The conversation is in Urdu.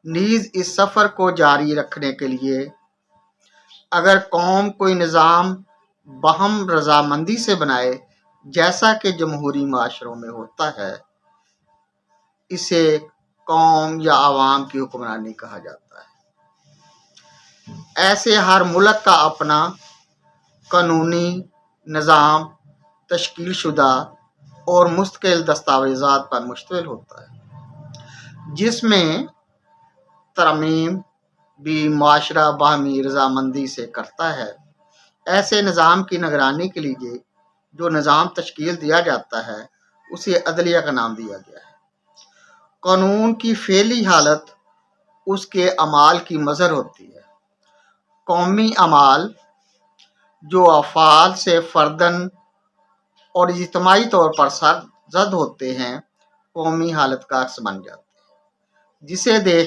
نیز اس سفر کو جاری رکھنے کے لیے اگر قوم کوئی نظام باہم رضامندی سے بنائے جیسا کہ جمہوری معاشروں میں ہوتا ہے، اسے قوم یا عوام کی حکمرانی کہا جاتا ہے۔ ایسے ہر ملک کا اپنا قانونی نظام تشکیل شدہ اور مستقل دستاویزات پر مشتمل ہوتا ہے، جس میں ترمیم بھی معاشرہ باہمی رضامندی سے کرتا ہے۔ ایسے نظام کی نگرانی کے لیے جو نظام تشکیل دیا جاتا ہے اسے عدلیہ کا نام دیا گیا ہے۔ قانون کی فعلی حالت اس کے اعمال کی مظہر ہوتی ہے۔ قومی اعمال جو افعال سے فرداً اور اجتماعی طور پر سرزد ہوتے ہیں قومی حالت کا عکس بن جاتے ہیں، جسے دیکھ